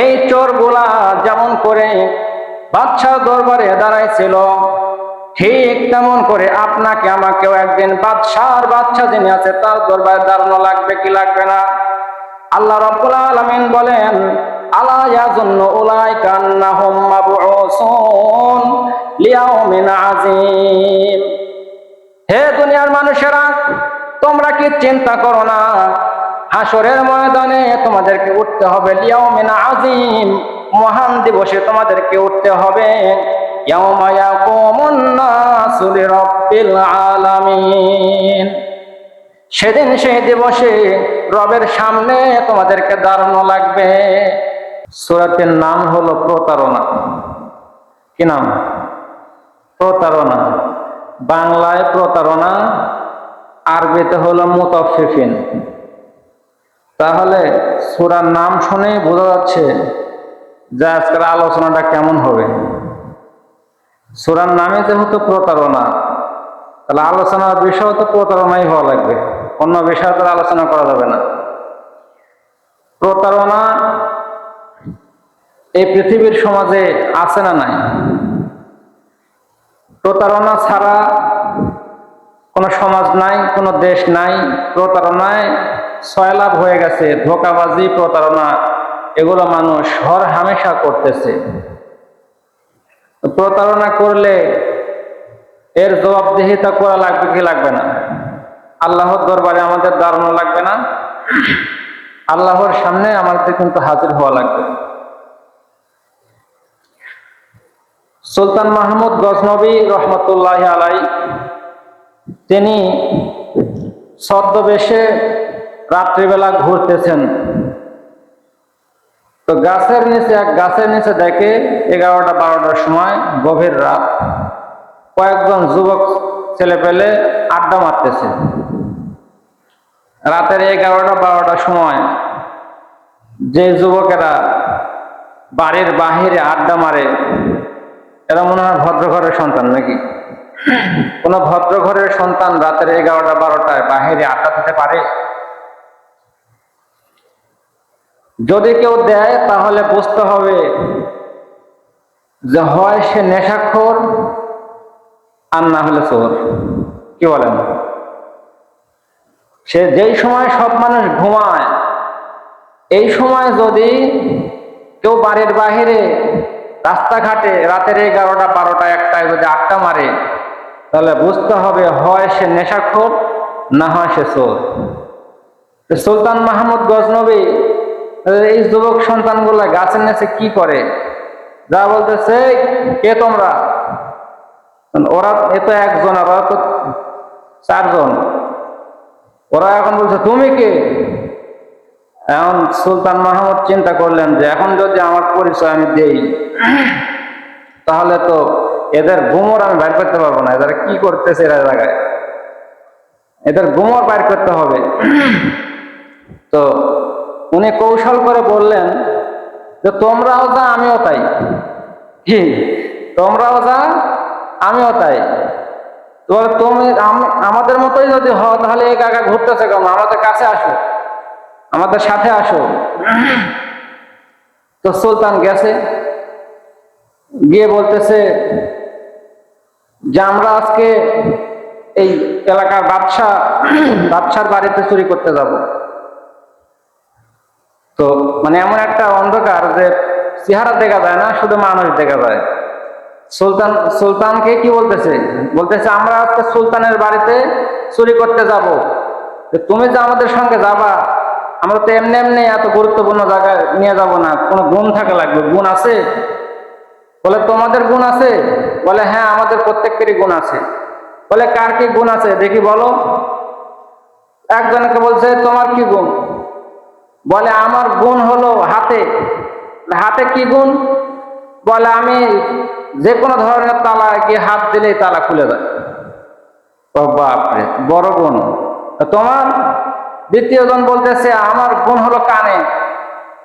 এই চোরগুলা যেমন করে বাদশার দরবারে দাঁড়াইছিল, ঠিক তেমন করে আপনাকে আমাকেও একদিন বাদশা যিনি আছে তার দরবারে দাঁড়ানো লাগবে কি লাগবে না? আল্লাহ রাব্বুল আলামিন বলেন, আলা ইয়াযুন্নু উলাইকা আন্নাহুম মাবউসুন লিয়াউমিন আযীম। হে দুনিয়ার মানুষেরা, তোমরা কি চিন্তা করো না হাসরের ময়দানে তোমাদেরকে উঠতে হবে, লিয়াউমিন আযীম, মহান দিবসে তোমাদেরকে উঠতে হবে। ইয়াউমা ইয়াকুমুন নাসু লিরাব্বিল আলামিন, সেদিন সেই দিবসে রবের সামনে তোমাদেরকে দাঁড়ানো লাগবে। সূরাটির নাম হলো প্রতারণা। কি নাম? প্রতারণা। বাংলায় প্রতারণা, আরবিতে হলো মুতাফফিফিন। তাহলে সূরার নাম শুনে বোঝা যাচ্ছে যে আজকের আলোচনাটা কেমন হবে। সূরার নামে যেহেতু প্রতারণা, তাহলে আলোচনার বিষয় তো প্রতারণাই হওয়া লাগবে, অন্য বিষয় তো আলোচনা করা যাবে না। প্রতারণা এই পৃথিবীর সমাজে আছে না নাই? প্রতারণা ছাড়া কোনো সমাজ নাই, কোনো দেশ নাই। প্রতারণায় সয়লাভ হয়ে গেছে। ধোঁকাবাজি, প্রতারণা, এগুলো মানুষ হর হামেশা করতেছে। প্রতারণা করলে এর জবাবদিহিতা করা লাগবে কি লাগবে না? আল্লাহর দরবারে আমাদের দাঁড়ানো লাগবে না? আল্লাহর সামনে আমাদের কিন্তু হাজির হওয়া লাগবে। সুলতান মাহমুদ গজনবী রহমতুল্লাহ আলাই, তিনি ছদ্মবেশে রাত্রিবেলা ঘুরতেছেন। তো এক গাছের নিচে দেখে 11টা-12টার সময়, গভীর রাত, কয়েকজন যুবক ছেলে পেলে আড্ডা মারতেছে। রাতের 11টা-12টার সময় যে যুবকেরা বাড়ির বাহিরে আড্ডা মারে, এরা মনে হয় ভদ্র ঘরের সন্তান নাকি? কোন ভদ্র ঘরের সন্তান রাতের 11টা-12টায় বাহিরে আড্ডা দিতে পারে? যদি কেউ দেয় তাহলে বুঝতে হবে যে হয় সে নেশাখোর, আর না হলে চোর। কি বলেন? সে যেই সময় সব মানুষ ঘুমায়, এই সময় যদি কেউ বাড়ির বাহিরে রাস্তাঘাটে রাতের 11টা-12টা-1টায় যদি আড্ডা মারে, তাহলে বুঝতে হবে হয় সে নেশাখোর, না হয় সে চোর। সুলতান মাহমুদ গজনবী এই যুবক সন্তানগুলা গাছের নিচে কি করে, যা বলতেছে, কে তোমরা? ওরা এত একজন, আর ওরা তো 4জন। ওরা এখন বলছে তুমি কে? এখন সুলতান মাহমুদ চিন্তা করলেন যে এখন যদি আমার পরিচয় আমি দেই, তাহলে তো এদের গুমর আমি বাইর করতে পারবো না। এদের কি করতেছে এরা জায়গায়, এদের গুমর বাইর করতে হবে। তো উনি কৌশল করে বললেন যে তোমরাও যা আমিও তাই। কি? তোমরাও যা আমিও তাই। তুমি আমাদের মতোই যদি হও, তাহলে এই কাকা ঘুরতেছে কেন? আমাদের কাছে আসো, আমাদের সাথে আসো। তো সুলতান গেছে, গিয়ে বলতেছে যে আমরা আজকে এই এলাকার বাদশার বাড়িতে চুরি করতে যাব। তো মানে এমন একটা অন্ধকার যে চেহারা দেখা যায় না, শুধু মানুষ দেখা যায়। সুলতানকে কি বলতেছে আমরা আজকে সুলতানের বাড়িতে চুরি করতে যাব। তুমি যে আমাদের সঙ্গে যাবা, আমরা তো এমনি এমনি এত গুরুত্বপূর্ণ জায়গায় নিয়ে যাব না, কোনো গুণ থাকা লাগবে। গুণ আছে? বলে তোমাদের গুণ আছে? বলে হ্যাঁ, আমাদের প্রত্যেকেরই গুণ আছে। বলে কার কি গুণ আছে দেখি বলো। একজনকে বলছে তোমার কি গুণ? বলে আমার গুণ হলো হাতে। হাতে কি গুণ? বলে আমি যে কোনো ধরনের তালা গিয়ে হাত দিলেই তালা খুলে যায়। ও বাপরে, বড় গুণ। তোমার? দ্বিতীয় জন বলতেছে আমার গুণ হলো কানে।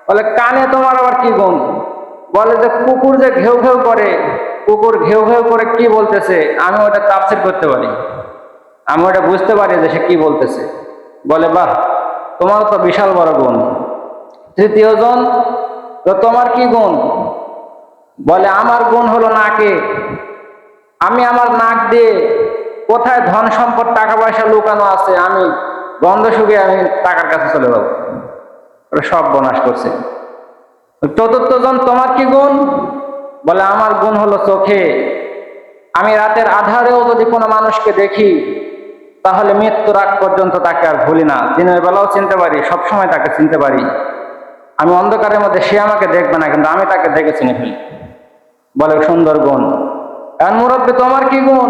বলে কানে তোমার আবার কি গুণ? বলে যে কুকুর যে ঘেউ ঘেউ করে, কুকুর ঘেউ ঘেউ করে কি বলতেছে আমি ওটা তাফসীর করতে পারি, আমি ওটা বুঝতে পারি যে সে কি বলতেছে। বলে বাহ, তোমার তো বিশাল বড় গুণ। তৃতীয় জন তো তোমার কি গুণ? বলে আমার গুণ হলো নাকে। আমি আমার নাক দিয়ে কোথায় ধন সম্পদ টাকা পয়সা লুকানো আছে আমি গন্ধ শুকে আমি টাকার কাছে চলে যাবো। সব বনাশ করছে। চতুর্থ জন, তোমার কি গুণ? বলে আমার গুণ হলো চোখে। আমি রাতের আধারেও যদি কোনো মানুষকে দেখি তাহলে মৃত্যুর আগ পর্যন্ত তাকে আর ভুলি না। দিনের বেলাও চিনতে পারি, সবসময় তাকে চিনতে পারি। আমি অন্ধকারের মধ্যে, সে আমাকে দেখবে না কিন্তু আমি তাকে দেখে চিনে ফেলি। বলে সুন্দর গুণ। এখন মুরব্বী তোমার কি গুণ?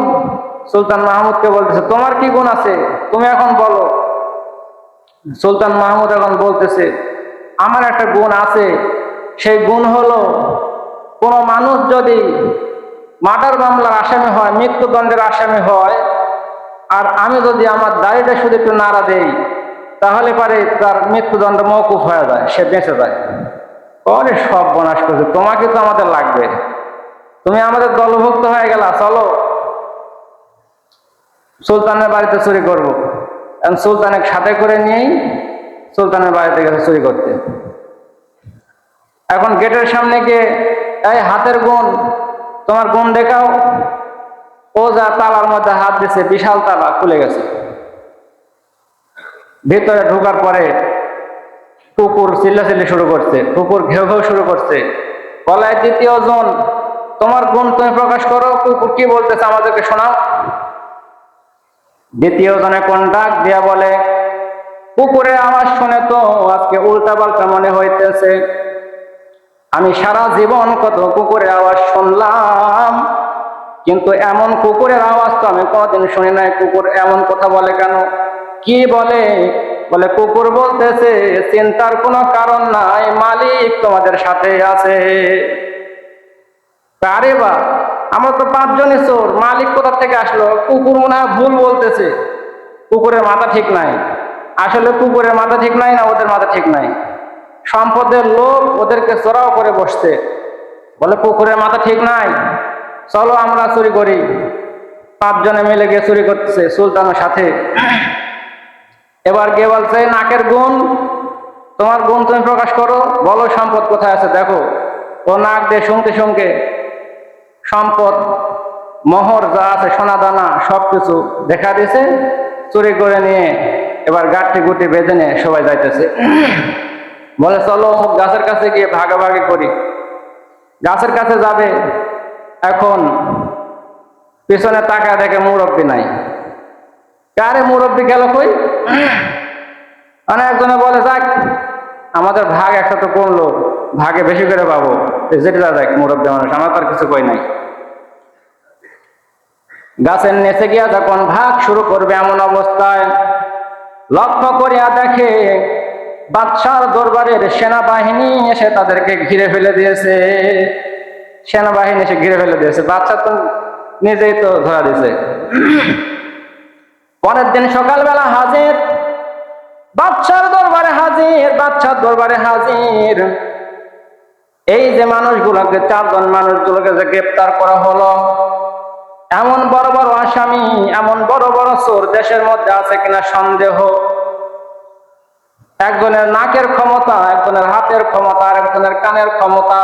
সুলতান মাহমুদকে বলতেছে তোমার কি গুণ আছে তুমি এখন বলো। সুলতান মাহমুদ এখন বলতেছে আমার একটা গুণ আছে, সেই গুণ হলো কোন মানুষ যদি মার্ডার মামলার আসামি হয়, মৃত্যুদণ্ডের আসামি হয়, আর আমি যদি আমার দাড়িটা শুধু একটু নাড়া দেই তাহলে পারে তার মৃত্যুদণ্ড মওকুফ হয়ে যায়, সে বেঁচে যায়। পরে সব বনাশ করছে, তোমাকে তো আমাদের লাগবে, তুমি আমাদের দলভুক্ত হয়ে গেলা, চলো সুলতানের বাড়িতে চুরি করবো। সুলতানের সাথে করে নিয়েই সুলতানের বাড়িতে গেছে চুরি করতে। এখন গেটের সামনে গিয়ে এই হাতের গুণ, তোমার গুণ দেখাও। ও যা তালার মধ্যে হাত দিছে, বিশাল তালা খুলে গেছে। ভিতরে ঢোকার পরে কুকুর চিল্লাচিল্লি শুরু করছে, কুকুর ঘেউ ঘেউ শুরু করছে। গলায় দ্বিতীয় জন, তোমার গুণ তুমি প্রকাশ করো, কুকুর কি বলতেছে আমাদেরকে শোনাও। দ্বিতীয় জনে কোন ডাক দিয়া বলে কুকুরের আওয়াজ শুনে তো আজকে উল্টা পাল্টা মনে হইতেছে। আমি সারা জীবন কত কুকুরের আওয়াজ শুনলাম, কিন্তু এমন কুকুরের আওয়াজ তো আমি কোনদিন শুনি নাই। কুকুর এমন কথা বলে কেন? কি বলে? বলে কুকুর বলতেছে চিন্তার কোনো কারণ নাই, মালিক তোমাদের সাথে আছে। আরে বা, আমরা তো 5 জনই চোর, মালিক কোথা থেকে আসলো? কুকুর মনে হয় ভুল বলতেছে, কুকুরের মাথা ঠিক নাই। আসলে কুকুরের মাথা ঠিক নাই না ওদের মাথা ঠিক নাই, সম্পদের লোভ ওদেরকে চড়াও করে বসছে। বলে কুকুরের মাথা ঠিক নাই, চলো আমরা চুরি করি। 5 জনে মিলে গিয়ে চুরি করতেছে সুলতানের সাথে। এবার গিয়ে বলছে নাকের গুণ, তোমার গুণ তুমি প্রকাশ করো, বলো সম্পদ কোথায় আছে দেখো। ও নাক দিয়ে শুনতে শুনতে সম্পদ মোহর যা আছে সোনা দানা সবকিছু দেখা দিছে। চুরি করে নিয়ে এবার গাঠি গুটি বেঁধে নিয়ে সবাই যাইতেছে। বলে চলো গাছের কাছে গিয়ে ভাগাভাগি করি। গাছের কাছে যাবে, এখন পিছনে তাকায় দেখে মুরব্বী নাই। কারে মুরব্বী গেল কই? মানে একজনে বলে যাক আমাদের ভাগ একটা তো করলো, ভাগে বেশি করে পাবো, যেটা দেখ মুরব্বী মানুষ, আমার তার কিছু কই নাই। গাছের নিচে গিয়া যখন ভাগ শুরু করবে এমন অবস্থায় লক্ষ্য করিয়া দেখে বাদশার দরবারের সেনাবাহিনী এসে তাদেরকে ঘিরে ফেলে দিয়েছে। সেনাবাহিনী এসে ঘিরে ফেলে দিয়েছে, বাদশা তো নিজেই তো ধরা দিয়েছে। পরের দিন সকালবেলা হাজির, বাদশার দরবারে হাজির, বাদশার দরবারে হাজির। এই যে মানুষগুলোকে, 4 জন মানুষগুলোকে যে গ্রেপ্তার করা হলো, এমন বড় বড় আসামি, এমন বড় বড় চোর দেশের মধ্যে আছে কিনা সন্দেহ। একজনের নাকের ক্ষমতা, একজনের হাতের ক্ষমতা, আর একজনের কানের ক্ষমতা।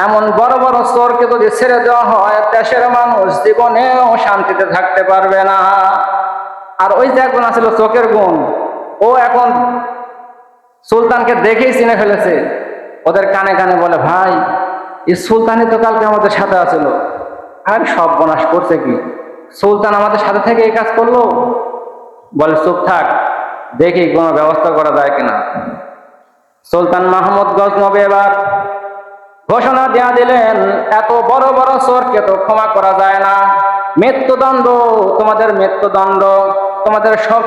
এমন বড় বড় চোরকে যদি ছেড়ে দেওয়া হয়, দেশের মানুষ জীবনেও শান্তিতে থাকতে পারবে না। আর ওই যে একজন আছিল চোখের গুণ, ও এখন সুলতানকে দেখেই চিনে ফেলেছে। ওদের কানে কানে বলে ভাই এই সুলতানই তো কালকে আমাদের সাথে আছিল। আর সব বনাশ করছে কি, সুলতান আমাদের সাথে থেকে এই কাজ করলো। বলে চুপ থাক, দেখি কোনো ব্যবস্থা করা যায় কিনা। সুলতান মাহমুদ গজনবী এবার ঘোষণা দেয়া দিলেন এত বড় বড় চোরকে তো ক্ষমা করা যায় না, মৃত্যুদণ্ড, তোমাদের মৃত্যুদণ্ড, তোমাদের সব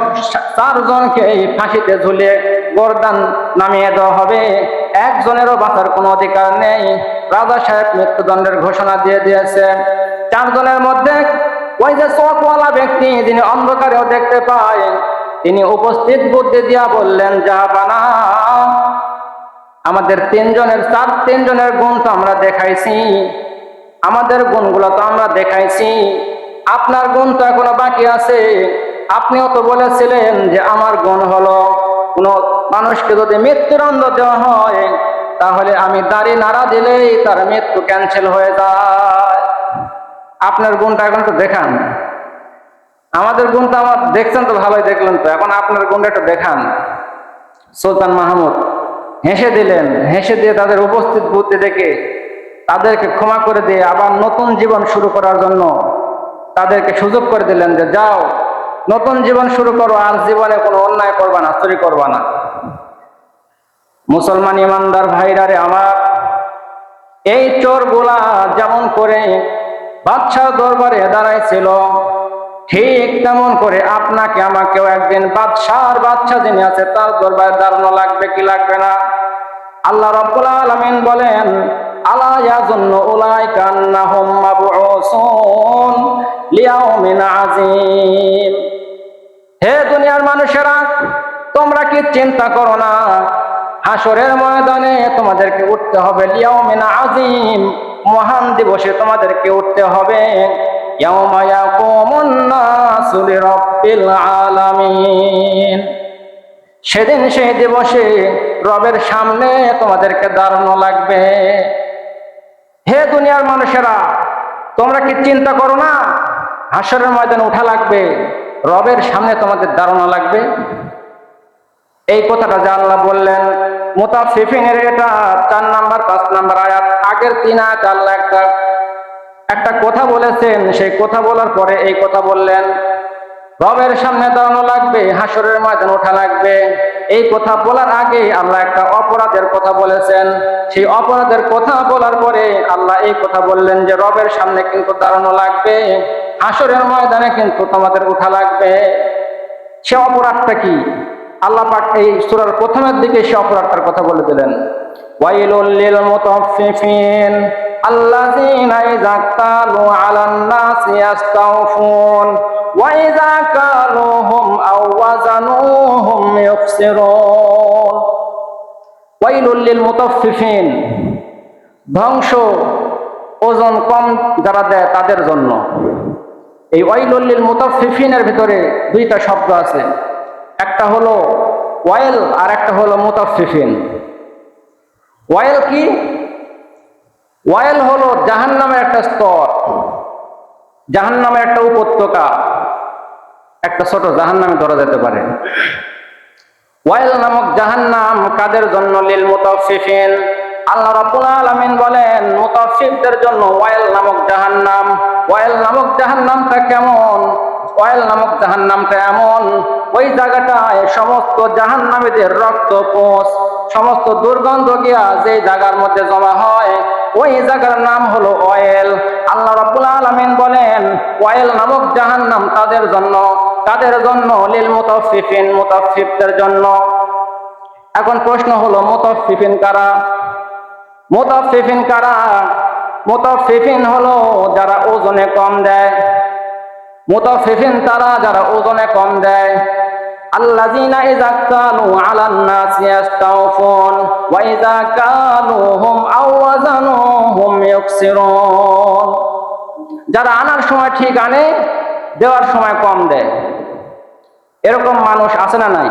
4 জনকে ফাঁসিতে ঝুলিয়ে গর্দান নামিয়ে দেওয়া হবে। একজনেরও বাঁচার কোনো অধিকার নেই। রাজা সাহেব মৃত্যুদণ্ডের ঘোষণা দিয়ে দিয়েছে। 4 জনের মধ্যে ওই যে চোখওয়ালা ব্যক্তি, যিনি অন্ধকারেও দেখতে পায়, তিনি উপস্থিত বুদ্ধি দিয়া বললেন জাহাপানা, আমাদের 3 জনের গুণ তো আমরা দেখাইছি, আমাদের গুণগুলো তো আমরা দেখাইছি, আপনার গুণ তো এখনো বাকি আছে। আপনিও তো বলেছিলেন যে আমার গুণ হলো কোনো মানুষকে যদি মৃত্যুদণ্ড দেওয়া হয় তাহলে আমি দাড়ি নাড়া দিলেই তার মৃত্যু ক্যান্সেল হয়ে যায়। আপনার গুণটা এখন তো দেখান, আমাদের গুণটা আমার দেখছেন তো, ভালোই দেখলেন তো, এখন আপনার গুণটা একটু দেখান। সুলতান মাহমুদ হেসে দিলেন, হেসে দিয়ে তাদের উপস্থিত বুদ্ধি দেখে তাদেরকে ক্ষমা করে দিয়ে আবার নতুন জীবন শুরু করার জন্য তাদেরকে সুযোগ করে দিলেন যে যাও নতুন জীবন শুরু করো, আর জীবনে কোনো অন্যায় করবা না, চুরি করবা না। মুসলমান ইমানদার ভাইরারে আমার, এই চোরগুলা যেমন করে বাদশার দরবারে দাঁড়াইছিল, ঠিক তেমন করে আপনাকে আমাকেও একদিন বাদশা যিনি আছে তার দরবারে দাঁড়ানো লাগবে কি লাগবে না? আল্লাহ রাব্বুল আলামিন বলেন, আলা ইয়াযুন্নু উলাইকা আন্নাহুম মাবউসুন লিয়াউমিন আযীম। হে দুনিয়ার মানুষেরা, তোমরা কি চিন্তা করো না হাসরের ময়দানে তোমাদেরকে উঠতে হবে, লিয়াউমিন আযীম, মহান দিবসে তোমাদেরকে উঠতে হবে। ইয়াউমা ইয়াকুমুন নাসু লিরাব্বিল আলামিন, সেদিন সেই দিবসে রবের সামনে তোমাদেরকে দাঁড়ানো লাগবে। হে দুনিয়ার মানুষেরা, তোমরা কি চিন্তা করো না হাসরের ময়দানে উঠা লাগবে, রবের সামনে তোমাদের দাঁড়ানো লাগবে? এই কথাটা যে আল্লাহ বললেন মুতাফফিফিনের, এটা 4 নাম্বার 5 নাম্বার আয়াত, আগের 3 আয়াত আল্লাহ একটা কথা বলেছেন, সেই কথা বলার পরে এই কথা বললেন রবের সামনে দাঁড়ানো লাগবে, হাসরের ময়দানে ওঠা লাগবে। এই কথা বলার আগে আল্লাহ একটা অপরাধের কথা বলেছেন, সেই অপরাধের কথা বলার পরে আল্লাহ এই কথা বললেন যে রবের সামনে কিন্তু দাঁড়ানো লাগবে, হাসরের ময়দানে কিন্তু তোমাদের ওঠা লাগবে। সে অপরাধটা কি? আল্লাহ পাক এই সূরার প্রথমের দিকে সে অপরাধটার কথা বলে দিলেন, ওয়াইলুল লিল মুতাফফিফিন আল্লাযীনা ইযা ক্তালু আলান নাসি ইস্তাওফুন ওয়া ইযা কালুহুম আও ওয়াজানুহুম ইউখসিরুন। ওয়াইলুল লিল মুতাফফিফিন, ধ্বংস ওজন কম যারা দেয় তাদের জন্য। এই ওয়াইলুল লিল মুতাফফিফিনের ভিতরে 2টা শব্দ আছে, একটা হলো ওয়াইল আর একটা হলো মুতাফফিফিন। ওয়াইল কি? ওয়াইল হলো জাহান্নামের একটা স্তর, জাহান্নামের একটা উপত্যকা, একটা ছোট জাহান্নামে ধরা যেতে পারে। ওয়াইল নামক জাহান্নাম কাদের জন্য? লিল মুতাফফিফিন। আল্লাহ রাব্বুল আলামিন বলেন মুতাফফিফদের জন্য ওয়াইল নামক জাহান্নাম। ওয়াইল নামক জাহান্নামটা কেমন? ওয়াইল নামক জাহান্নামটা এমন, ওই জায়গাটায় সমস্ত জাহান্নামীদের রক্ত পোষ, সমস্ত দুর্গন্ধ গিয়া যে জায়গার মধ্যে জমা হয়, ওই জায়গার নাম হলো ওয়াইল। আল্লাহ রাব্বুল আলামিন বলেন ওয়াইল নামক জাহান্নাম তাদের জন্য। কাদের জন্য? লিল মুতাফফিফিন, মুতাফফিফদের জন্য। এখন প্রশ্ন হলো মুতাফফিফিন কারা? মুতাফফিফিন কারা? মুতাফফিফিন হলো যারা ওজনে কম দেয়। মুতাফফিফিন তারা যারা ওজনে কম দেয়। আল্লাযীনা ইযা ক্তালু আলান নাসি ইস্তাওফুন ওয়া ইযা কালুহুম আও ওয়াজানুহুম ইউখসিরুন, যারা আনার সময় ঠিক আনে, দেওয়ার সময় কম দেয়। এরকম মানুষ আছে না নাই?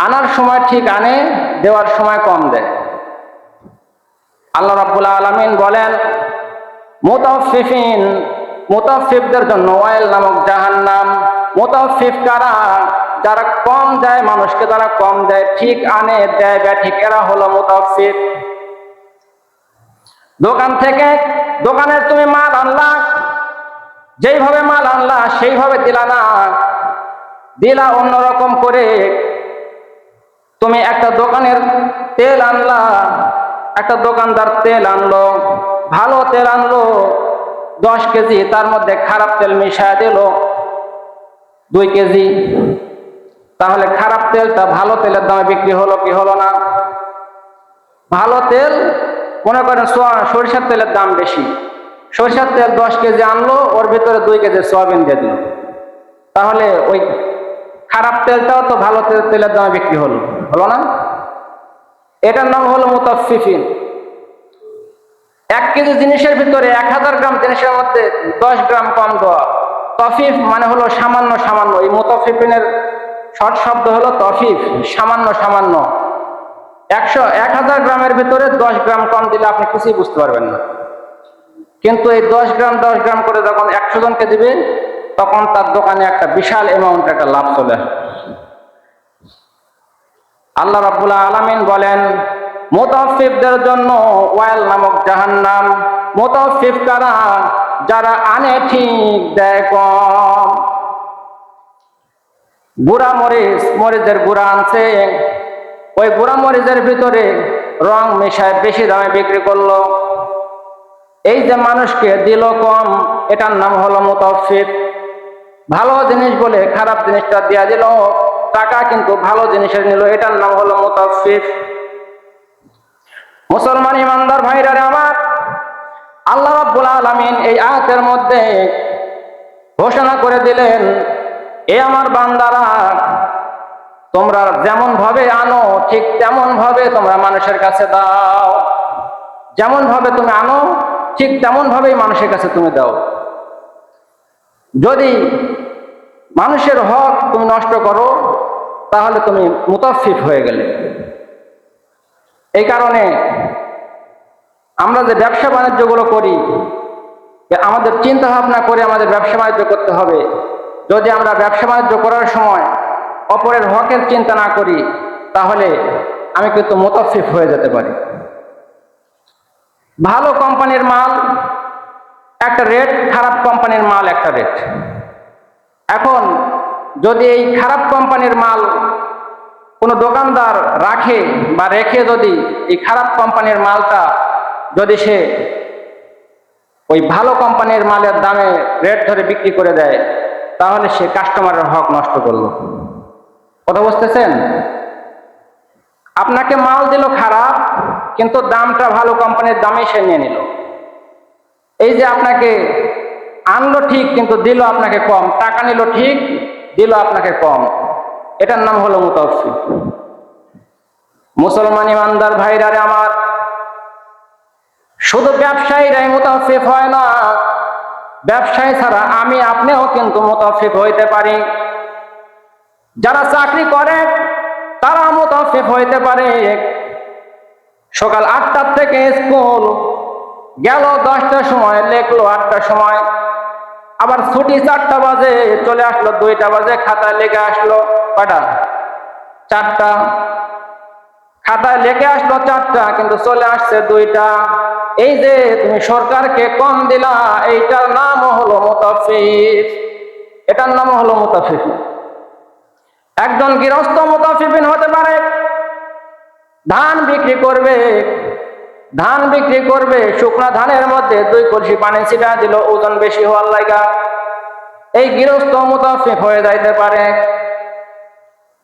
আনার সময় ঠিক আনে, দেওয়ার সময় কম দেয়। আল্লাহ রাব্বুল আলামিন বলেন মুতাফফিফিন, মুতাফফিফদের জন্য ওয়াইল নামক জাহান্নাম। মুতাফফিফ কারা? যারা কম দেয় মানুষকে, যারা কম দেয়, ঠিক আনে, দেয় ব্যাঠিক, এরা হলো মুতাফফিফ। দোকান থেকে, দোকানের তুমি মাল আনলা, যেইভাবে মাল আনলা সেইভাবে দিলা না, দিলা অন্যরকম করে। তুমি একটা দোকানের তেল আনলা, একটা দোকানদার তেল আনলো, ভালো তেল আনলো 10 কেজি, তার মধ্যে খারাপ তেল মিশায় দিল 2 কেজি। তাহলে খারাপ তেলটা ভালো তেলের দামে বিক্রি হলো কি হলো না? ভালো তেল, মনে করেন সরিষার তেলের দাম বেশি, সরিষার তেল 10 কেজি আনলো, ওর ভিতরে 2 কেজি সয়াবিন দিয়ে দিল, তাহলে ওই খারাপ তেলটাও তো ভালো তেলের দামে বিক্রি হলো, হলো না? এটার নাম হলো মুতাফফিফিন। 1 কেজি জিনিসের ভিতরে 1000 গ্রাম জিনিসের মধ্যে 10 গ্রাম কম দেওয়া। তফিফ মানে হলো সামান্য সামান্য। এই মুতাফফিফিনের শর্ট শব্দ হলো তফিফ, সামান্য সামান্য। 1000 গ্রামের ভিতরে 10 গ্রাম কম দিলে আপনি কিছুই বুঝতে পারবেন না। কিন্তু এই 10 গ্রাম করে যখন 100 জনকে দিবে, তখন তার দোকানে একটা বিশাল অ্যামাউন্ট একটা লাভ চলে আসে। আল্লাহ রাব্বুল আলামিন বলেন, মুতাফফিফদের জন্য ওয়াইল নামক জাহান্নাম। মুতাফফিফ কারা? যারা আনে ঠিক দেয় কম। গুঁড়া মরিচের গুঁড়া আনছে, ওই গুঁড়া মরিচের ভিতরে রং মেশায় বেশি দামে বিক্রি করলো। এই যে মানুষকে দিল কম, এটার নাম হলো মুতাফফিফ। ভালো জিনিস বলে খারাপ জিনিসটা দিয়া দিল, টাকা কিন্তু ভালো জিনিসের নিল, এটার নাম হলো মুতাফফিফ। মুসলমান ইমানদার ভাইরা আমার, আল্লাহ রাব্বুল আলামিন এই আয়াতের মধ্যে ঘোষণা করে দিলেন, এ আমার বান্দারা, তোমরা যেমন ভাবে আনো ঠিক তেমন ভাবে তোমরা মানুষের কাছে দাও। যেমন ভাবে তুমি আনো ঠিক তেমন ভাবেই মানুষের কাছে তুমি দাও। যদি মানুষের হক তুমি নষ্ট করো, তাহলে তুমি মুতাফফিফ হয়ে গেলে। এই কারণে আমরা যে ব্যবসা বাণিজ্যগুলো করি, আমাদের চিন্তা ভাবনা করে আমাদের ব্যবসা বাণিজ্য করতে হবে। যদি আমরা ব্যবসা বাণিজ্য করার সময় অপরের হকের চিন্তা না করি, তাহলে আমি কিন্তু মুতাফফিফ হয়ে যেতে পারি। ভালো কোম্পানির মাল একটা রেট, খারাপ কোম্পানির মাল একটা রেট। এখন যদি এই খারাপ কোম্পানির মাল কোনো দোকানদার রাখে বা রেখে যদি এই খারাপ কোম্পানির মালটা যদি সে ওই ভালো কোম্পানির মালের দামে রেট ধরে বিক্রি করে দেয়, তাহলে সে কাস্টমারের হক নষ্ট করলো। কথা বুঝতেছেন? আপনাকে মাল দিল খারাপ, কিন্তু দামটা ভালো কোম্পানির দামে সে নিয়ে নিল। এই যে আপনাকে আনলো ঠিক, কিন্তু দিল আপনাকে কম। টাকা নিল ঠিক, দিল আপনাকে কম। এটার নাম হলো মুতাফফিফ। মুসলমান ইমানদার ভাইরারে আমার, শুধু ব্যবসায়ীরাই মুতাফফিফ হয় না, ব্যবসায়ী ছাড়া আমি আপনিও কিন্তু মুতাফফিফ হইতে পারি। যারা চাকরি করে তারা মুতাফফিফ হইতে পারে। সকাল 8টার থেকে স্কুল গেল 10টার সময়, লেখলো 8টার সময়, আবার ছুটি 4টা বাজে, চলে আসলো 2টা বাজে, খাতায় লেখে আসলো কয়টা? 4টা। খাতায় লেখে আসলো 4টা, কিন্তু চলে আসছে 2টা। এই যে তুমি সরকারকে কম দিলা, এইটার নাম হলো মুতাফফিফ। এটার নাম হলো মুতাফফিফ। একজন গৃহস্থ মুতাফফিফিন হতে পারে। ধান বিক্রি করবে, শুকনা ধানের মধ্যে 2 কলসি পানি ছিটা দিল, ওজন বেশি হওয়ার লাগা। এই গৃহস্থ মুতাফফিফ হয়ে যাইতে পারে।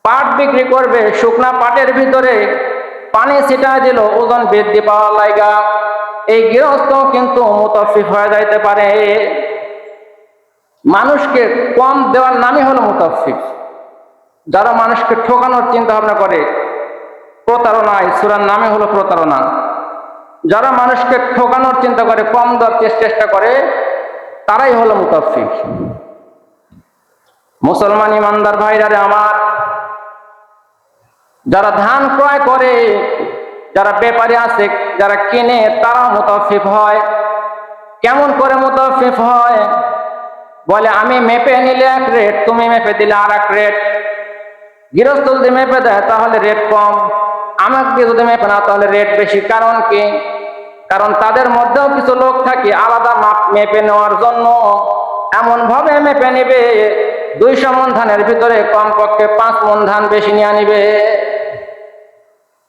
পাট বিক্রি করবে, শুকনা পাটের ভিতরে পানি ছিটা দিল, ওজন বৃদ্ধি পাওয়ার লাগা। এই গৃহস্থ কিন্তু মুতাফফিফ হয়ে যাইতে পারে। মানুষকে কম দেওয়ার নামই হলো মুতাফফিফ। যারা মানুষকে ঠকানোর চিন্তা ভাবনা করে, প্রতারণায়, সূরার নামে হলো প্রতারণা। যারা মানুষকে ঠকানোর চিন্তা করে, কম দেওয়ার চেষ্টা করে, তারাই হলো মুতাফফিফ। মুসলমান ইমানদার ভাইরারে আমার, যারা ধান ক্রয় করে, যারা ব্যাপারী আছে, যারা কিনে, তারা মুতাফফিফ হয়। কেমন করে মুতাফফিফ হয়? বলে আমি মেপে নিলে এক রেট, তুমি মেপে দিলে আর এক রেট। গৃহস্থ যদি মেপে দেয় তাহলে রেট কম, আমাকে যদি মেপে না তাহলে রেট বেশি। কারণ কি? কারণ তাদের মধ্যেও কিছু লোক থাকে আলাদা মাপ মেপে নেওয়ার জন্য। এমন ভাবে মেপে নিবে 200 মণ ধানের ভিতরে কমপক্ষে 5 মণ ধান বেশি নিয়ে নিবে।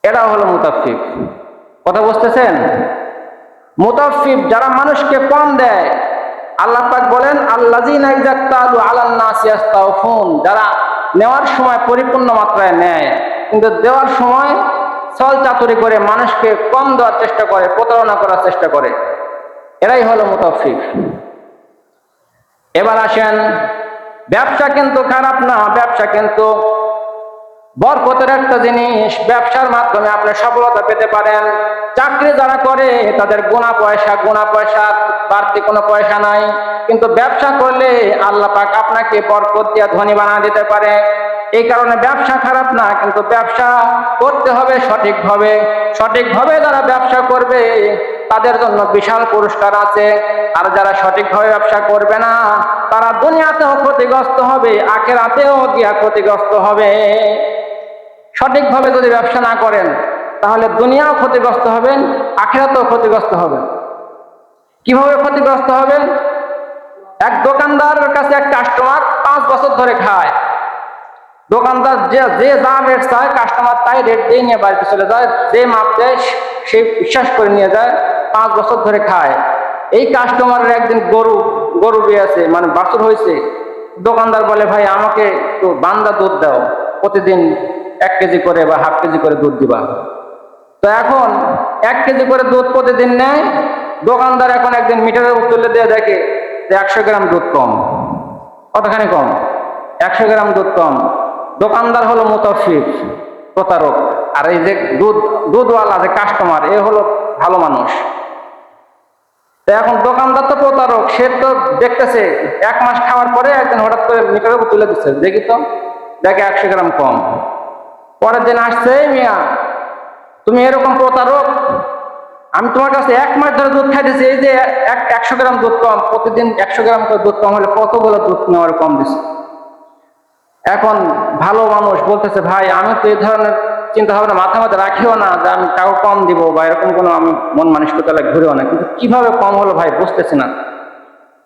এটা হলো মুতাফফিফ। কথা বুঝতেছেন? মুতাফফিফ যারা মানুষকে কম দেয়, আল্লাহ পাক বলেন, আল্লাযীনা ইযা ক্তালু আলান নাসি ইস্তাওফুন। যারা নেওয়ার সময় পরিপূর্ণ মাত্রায় নেয়, কিন্তু দেওয়ার সময় ছল চাতুরি করে মানুষকে কম দেওয়ার চেষ্টা করে, প্রতারণা করার চেষ্টা করে, এরাই হলো মুতাফফিফ। এবার আসেন, ব্যবসা কিন্তু খারাপ না, ব্যবসা কিন্তু বরকতের একটা জিনিস। ব্যবসার মাধ্যমে আপনি সফলতা পেতে পারেন। চাকরি যারা করে তাদের গুণা পয়সা বাড়তি কোনো পয়সা নাই, কিন্তু ব্যবসা করলে আল্লাহ পাক আপনাকে বরকত দিয়ে ধনী বানিয়ে দিতে পারে। এই কারণে ব্যবসা খারাপ না, কিন্তু ব্যবসা করতে হবে সঠিকভাবে। সঠিকভাবে যারা ব্যবসা করবে তাদের জন্য বিশাল পুরস্কার আছে। আর যারা সঠিকভাবে ব্যবসা করবে না তারা দুনিয়াতেও ক্ষতিগ্রস্ত হবে, আখিরাতেও গিয়া ক্ষতিগ্রস্ত হবে। সঠিকভাবে যদি ব্যবসা না করেন তাহলে দুনিয়াও ক্ষতিগ্রস্ত হবেন, আখিরাতেও ক্ষতিগ্রস্ত হবেন। কিভাবে ক্ষতিগ্রস্ত হবেন? এক দোকানদারের কাছে এক কাস্টমার 5 বছর ধরে খায়। দোকানদার যে যা রেট চায় কাস্টমার তাই রেট দিয়ে নিয়ে বাড়িতে চলে যায়, যে মাপ দেয় সে বিশ্বাস করে নিয়ে যায়, 5 বছর ধরে খায়। এই কাস্টমারের একদিন গরু বিয়েছে, মানে বাছুর হয়েছে। দোকানদার বলে, ভাই আমাকে তো বান্দা দুধ দাও, প্রতিদিন 1 কেজি করে বা হাফ কেজি করে দুধ দিবা। তো এখন 1 কেজি করে দুধ প্রতিদিন নেয়। দোকানদার এখন একদিন মিটারের তুলে দিয়ে দেখে যে 100 গ্রাম দুধ কম। কতখানি কম? 100 গ্রাম দুধ কম। দোকানদার হলো মুতাফিফ, প্রতারক। আর এই যে দুধওয়ালা যে কাস্টমার, এ হলো ভালো মানুষ। তো এখন দোকানদার তো প্রতারক, সে তো দেখতেছে 1 মাস খাওয়ার পরে একদিন হঠাৎ করে মিটারের তুলে দিচ্ছে, দেখি তো, দেখে 100 গ্রাম কম। পরের দিন আসছে, মিয়া তুমি এরকম প্রতারক, আমি তোমার কাছে 1 মাস ধরে দুধ খাই দিচ্ছি, এই যে 100 গ্রাম দুধ কম, প্রতিদিন 100 গ্রাম করে দুধ কম হলে কতগুলো দুধ নেওয়ার কম দিচ্ছে। এখন ভালো মানুষ বলতেছে, ভাই আমি তো এই ধরনের চিন্তা ভাবনা মাথার মধ্যে রাখিও না যে আমি কাউ কম দিব বা এরকম কোনো আমি মন মানসিকতা ঘুরেও না, কিন্তু কিভাবে কম হলো ভাই বুঝতেছি না,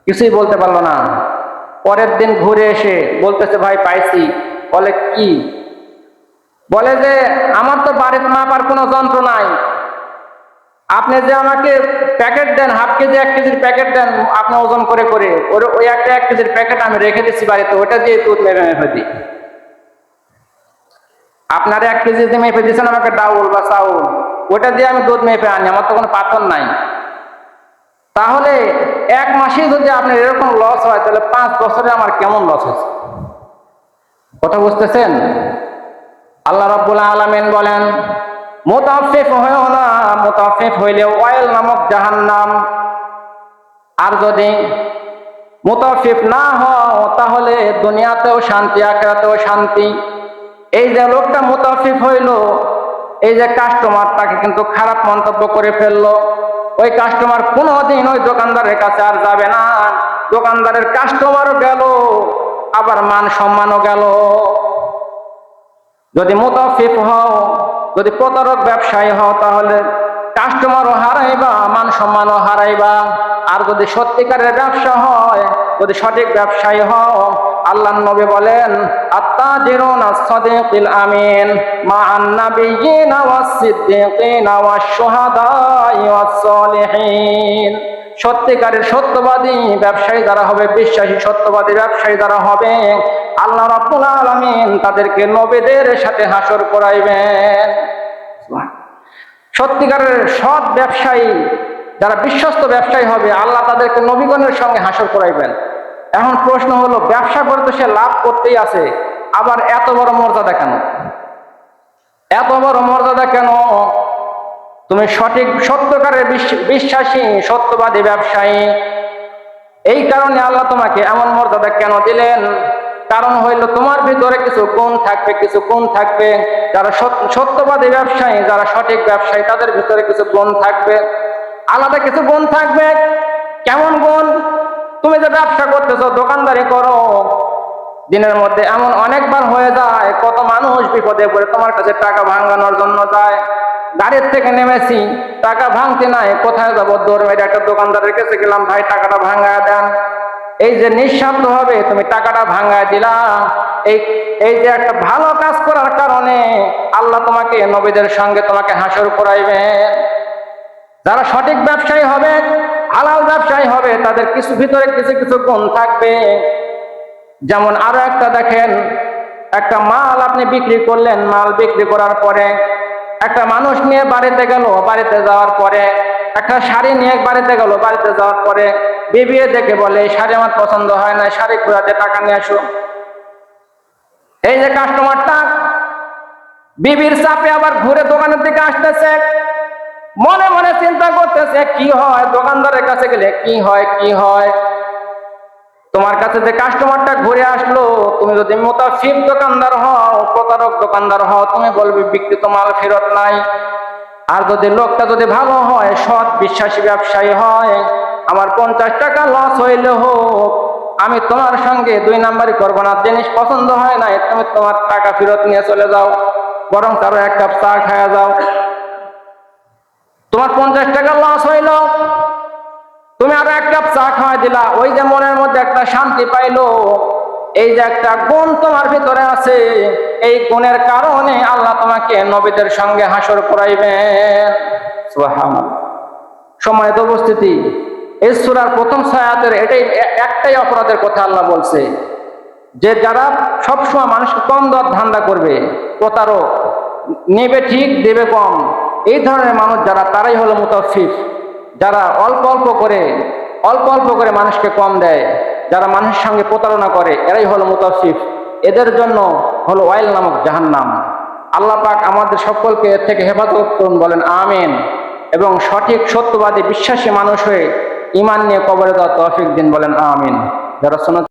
কিছুই বলতে পারলো না। পরের দিন ঘুরে এসে বলতেছে, ভাই পাইছি। বলে কি? বলে যে আমার তো বাড়িতে মাপার কোনো যন্ত্র নাই, আপনি যে আমাকে প্যাকেট দেন, হাফ কেজি 1 কেজির প্যাকেট দেন, আপনি ওজন করে করে ওই একটা 1 কেজির প্যাকেট আমি রেখে দিচ্ছি বাড়িতে, ওটা দিয়ে দুধ মেপে দিই। আপনার 1 কেজি দিয়ে মেপে দিচ্ছেন আমাকে ডাউল বা চাউল, ওটা দিয়ে আমি দুধ মেপে আনি, আমার তো কোনো পাথর নাই। তাহলে 1 মাসেই যদি আপনার এরকম লস হয়, তাহলে 5 বছরে আমার কেমন লস হয়েছে? কথা বুঝতেছেন? আল্লাহ রাব্বুল আলামিন বলেন, মুতাফফিফ হইও না, মুতাফফিফ হইলে ওয়াইল নামক জাহান্নাম। আর যদি মুতাফফিফ না হও তাহলে দুনিয়াতেও শান্তি, আখিরাতেও শান্তি। এই যে লোকটা মুতাফফিফ হইল, এই যে কাস্টমার, তাকে কিন্তু খারাপ মন্তব্য করে ফেললো। ওই কাস্টমার কোনোদিন ওই দোকানদারের কাছে আর যাবে না। দোকানদারের কাস্টমারও গেল, আবার মান সম্মানও গেল। যদি মুতাফফিফ হও, যদি প্রতারক ব্যবসায়ী হও, তাহলে কাস্টমারও হারাইবা, মান সম্মানও হারাইবা। আর যদি সত্যিকারের ব্যবসা হয়, যদি সঠিক ব্যবসায়ী হও, আল্লাহর নবী বলেন, আত্তাজিরুনা সাদিকিল আমিন মা'আন নাবিয়্যিনা ওয়াস সিদ্দিকিনা ওয়াস শুহাদাই ওয়াস সালিহিন। সত্যিকারের সত্যবাদী ব্যবসায়ী যারা হবে, বিশ্বাসী সত্যবাদী ব্যবসায়ী যারা হবে, আল্লাহ রাব্বুল আলামিন তাদেরকে নবীদের সাথে হাসর করাইবেন। সত্যিকারের সৎ ব্যবসায়ী যারা বিশ্বস্ত ব্যবসায়ী হবে, আল্লাহ তাদেরকে নবীগণের সঙ্গে হাসর করাইবেন। এখন প্রশ্ন হলো, ব্যবসা করে তো সে লাভ করতেই আছে, আবার এত বড় মর্যাদা কেন? এত বড় মর্যাদা কেন? তুমি সঠিক সত্যকারের বিশ্বাসী সত্যবাদী ব্যবসায়ী, এই কারণে আল্লাহ তোমাকে এমন মর্যাদা কেন দিলেন? কারণ হইল তোমার ভিতরে কিছু গুণ থাকবে, কিছু গুণ থাকবে। যারা সত্যবাদী ব্যবসায়ী, যারা সঠিক ব্যবসায়ী, তাদের ভিতরে কিছু গুণ থাকবে, আলাদা কিছু গুণ থাকবে। কেমন গুণ? তুমি যে ব্যবসা করতেছো, দোকানদারি করো, দিনের মধ্যে এমন অনেকবার হয়ে যায়, কত মানুষ বিপদে পড়ে তোমার কাছে টাকা ভাঙানোর জন্য যায়। গাড়ির থেকে নেমেছি, টাকা ভাঙতে নাই, কোথায় যাবো? দৌড় মেরে একটা দোকানদারের কাছে গেলাম, ভাই টাকাটা ভাঙায় দেন। এই যে নিঃস্বার্থ ভাবে তুমি টাকাটা ভাঙায় দিলা, এই যে একটা ভালো কাজ করার কারণে আল্লাহ তোমাকে নবীদের সঙ্গে তোমাকে হাসর করাইবেন। যারা সঠিক ব্যবসায়ী হবে, হালাল ব্যবসায়ী হবে, তাদের কিছু ভিতরে কিছু কিছু গুণ থাকবে। যেমন আরো একটা দেখেন, একটা মাল আপনি বিক্রি করলেন, মাল বিক্রি করার পরে একটা মানুষ নিয়ে বাড়িতে গেল, বাড়িতে যাওয়ার পরে একটা শাড়ি নিয়ে বাড়িতে গেল, বাড়িতে যাওয়ার পরে বিবি দেখে বলে, এই শাড়ি আমার পছন্দ হয় না, শাড়ি ঘোরাতে টাকা নিয়ে আসো। এই যে কাস্টমারটা বিবির চাপে আবার ঘুরে দোকানের দিকে আসতেছে, মনে মনে চিন্তা করতেছে কি হয়, দোকানদারের কাছে গেলে কি হয়, কি হয়। তোমার কাছে যে কাস্টমারটা ঘুরে আসলো, তুমি যদি মুতাফিফ দোকানদার হও, প্রতারক দোকানদার হও, তুমি বলবে বিক্রিত মাল ফেরত নাই। আর যদি লোকটা যদি ভালো হয়, সৎ বিশ্বাসী ব্যবসায়ী হয়, আমার 50 টাকা লস হইলে হোক, আমি তোমার সঙ্গে 2 নাম্বারই করবো না। জিনিস পছন্দ হয় নাই, তুমি তোমার টাকা ফেরত নিয়ে চলে যাও, বরং তারও 1 কাপ চা খাওয়া যাও। তোমার 50 টাকা লস হইল, তুমি আরো 1 কাপ চা খাওয়াই দিলা, ওই যে মনের মধ্যে একটা শান্তি পাইলো। এই যে একটা গুণ তোমার ভিতরে আছে, এই গুণের কারণে আল্লাহ তোমাকে নবীদের সঙ্গে হাসর করাইবেন। সুবহানাল্লাহ। সম্মানিত উপস্থিতি, এই সূরার প্রথম 6 আয়াতের এটাই একটাই অপরাধের কথা আল্লাহ বলছে, যে যারা সবসময় মানুষকে কম দর ধান্দা করবে, প্রতারক, নেবে ঠিক দেবে কম, এই ধরনের মানুষ যারা, তারাই হলো মুতাফফিফ। যারা অল্প অল্প করে মানুষকে কম দেয়, যারা মানুষের সঙ্গে প্রতারণা করে, এরাই হলো মুতাফফিফ। এদের জন্য হলো ওয়াইল নামক জাহান্নাম। আল্লাহ পাক আমাদের সকলকে এর থেকে হেফাজত করুন, বলেন আমিন। এবং সঠিক সত্যবাদী বিশ্বাসী মানুষ হয়ে ঈমান নিয়ে কবরে দেওয়ার তৌফিক দিন, বলেন আমিন। যারা